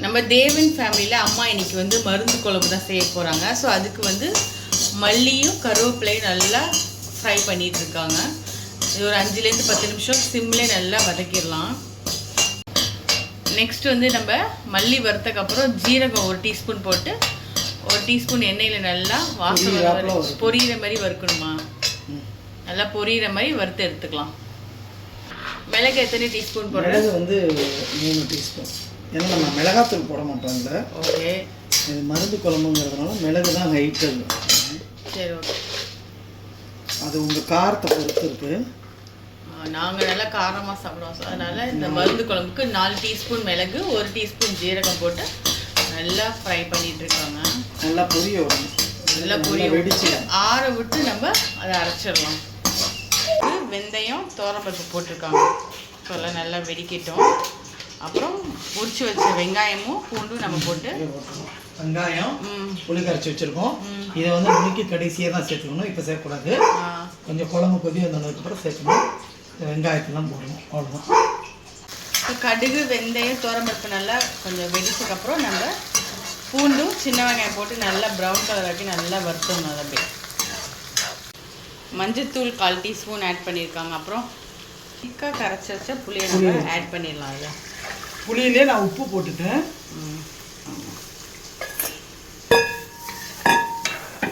நம்ம தேவன் ஃபேமிலியில் அம்மா இன்னைக்கு வந்து மருந்து குழம்பு தான் செய்ய போகிறாங்க. ஸோ அதுக்கு வந்து மல்லியும் கருவேப்பிலையும் நல்லா ஃப்ரை பண்ணிகிட்டு இருக்காங்க. இது ஒரு 5லேருந்து 10 நிமிஷம் சிம்லேயே நல்லா வதக்கிடலாம். நெக்ஸ்ட் வந்து நம்ம மல்லி வறுத்தக்கப்புறம் ஜீரகம் 1 டீஸ்பூன் போட்டு 1 டீஸ்பூன் எண்ணெயில் நல்லா வாசனை பொரியிற மாதிரி வறுக்கணுமா? நல்லா பொரியிற மாதிரி வறுத்து எடுத்துக்கலாம். மிளகு எத்தனை டீஸ்பூன் போடுறோம்? மிளகு வந்து 3 டீஸ்பூன். ஏன்னா நம்ம மிளகாத்தூள் போட மாட்டோம் இல்லை. ஓகே, இது மருந்து குழம்புங்கிறதுனால மிளகு தான் ஹைட்டு. சரி, ஓகே. அது உங்கள் காரத்தை பொறுத்து இருக்குது. நாங்கள் நல்லா காரமாக சாப்பிடுவோம். ஸோ அதனால் இந்த மருந்து குழம்புக்கு 4 டீஸ்பூன் மிளகு 1 டீஸ்பூன் ஜீரகம் போட்டு நல்லா ஃப்ரை பண்ணிகிட்ருக்காங்க. நல்லா பொரிய விடணும். நல்லா பொரிய வெடிச்சு ஆற விட்டு நம்ம அதை அரைச்சிடலாம். வெந்தயம் தோரம்பருப்பு போட்டிருக்காங்க. ஸோ எல்லாம் நல்லா வெடிக்கட்டும். அப்புறம் உரிச்சு வச்ச வெங்காயமும் பூண்டும் நம்ம போட்டு வெங்காயம் புளி கரைச்சி வச்சுருக்கோம். இதை வந்து நுணுக்கி கடைசியாக தான் சேர்த்துக்கணும். இப்போ சேர்க்கக்கூடாது. கொஞ்சம் குழம்பு கொதி வந்ததுக்கப்புறம் சேர்க்கணும். வெங்காயத்தெல்லாம் போடணும். அவ்வளோதான். இப்போ கடுகு வெந்தயம் தோரம்பருப்பு நல்லா கொஞ்சம் வெடிச்சதுக்கப்புறம் நம்ம பூண்டும் சின்ன வெங்காயம் போட்டு நல்லா ப்ரௌன் கலர் ஆக்கி நல்லா வறுத்தணும். அதை அப்படியே மஞ்சத்தூள் 1/4 டீஸ்பூன் ஆட் பண்ணியிருக்காங்க. அப்புறம் திக்காக கரைச்சி வச்சா புளியை நம்ம ஆட் பண்ணிடலாம். அதில் புளியிலே நான் உப்பு போட்டுட்டேன்.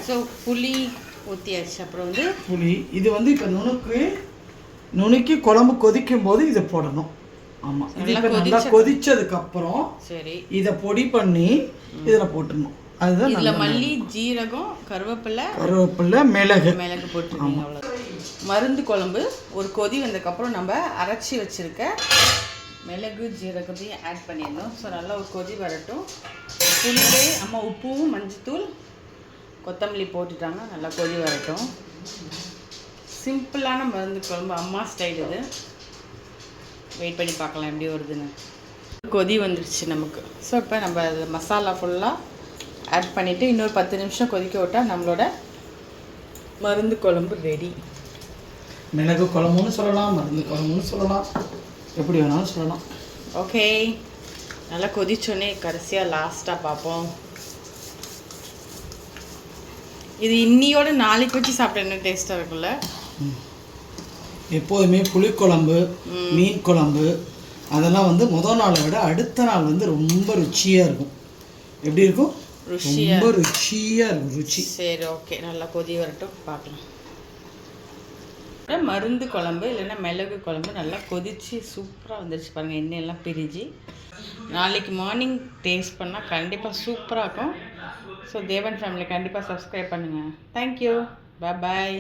ஸோ புளி ஊற்றியாச்சு. அப்புறம் வந்து புளி இது வந்து இப்போ நுணுக்கி குழம்பு கொதிக்கும் போது இதை போடணும். ஆமாம், இது இப்போ நல்லா கொதிச்சதுக்கப்புறம் சரி இதை பொடி பண்ணி இதில் போட்டுடணும். அதுதான் இதில் மல்லி ஜீரகம் கருவேப்பிலை மிளகு போட்டுருக்கீங்க. அவ்வளோ மருந்து குழம்பு ஒரு கொதி வந்ததுக்கப்புறம் நம்ம அரைச்சி வச்சுருக்க மிளகு ஜீரகத்தையும் ஆட் பண்ணிடணும். ஸோ நல்லா ஒரு கொதி வரட்டும். புளியிலே அம்மா உப்பும் மஞ்சத்தூள் கொத்தமல்லி போட்டுட்டாங்க. நல்லா கொதி வரட்டும். சிம்பிளான மருந்து குழம்பு அம்மா ஸ்டைல் இது. வெயிட் பண்ணி பார்க்கலாம் எப்படி வருதுன்னு. கொதி வந்துடுச்சு நமக்கு. ஸோ இப்போ நம்ம அது மசாலா ஃபுல்லாக ஆட் பண்ணிவிட்டு இன்னொரு 10 நிமிஷம் கொதிக்க விட்டால் நம்மளோட மருந்து குழம்பு ரெடி. மிளகு குழம்புன்னு சொல்லலாம், மருந்து குழம்புன்னு சொல்லலாம், எப்படி வேணாலும் சொல்லலாம். ஓகே, நல்லா கொதிச்சோன்னே கடைசியாக லாஸ்ட்டாக பார்ப்போம். இது இன்னியோட நாளைக்கு வச்சு சாப்பிட்ட என்ன டேஸ்ட்டாக இருக்குல்ல. எப்போதுமே புளிக்குழம்பு மீன் குழம்பு அதெல்லாம் வந்து முதல் நாளை விட அடுத்த நாள் வந்து ரொம்ப ருச்சியாக இருக்கும். எப்படி இருக்கும்? ரொம்ப ருச்சியாக இருக்கும். ருச்சி. சரி, ஓகே, நல்லா கொதி வரட்டும் பார்க்கலாம். மருந்து குழம்பு இல்லைன்னா மிளகு குழம்பு நல்லா கொதித்து சூப்பராக வந்துடுச்சு பாருங்கள். எண்ணெயெல்லாம் பிரிஞ்சு நாளைக்கு மார்னிங் டேஸ்ட் பண்ணால் கண்டிப்பாக சூப்பராக இருக்கும். ஸோ தேவன் ஃபேமிலி கண்டிப்பாக சப்ஸ்கிரைப் பண்ணுங்கள். தேங்க்யூ, பாய்.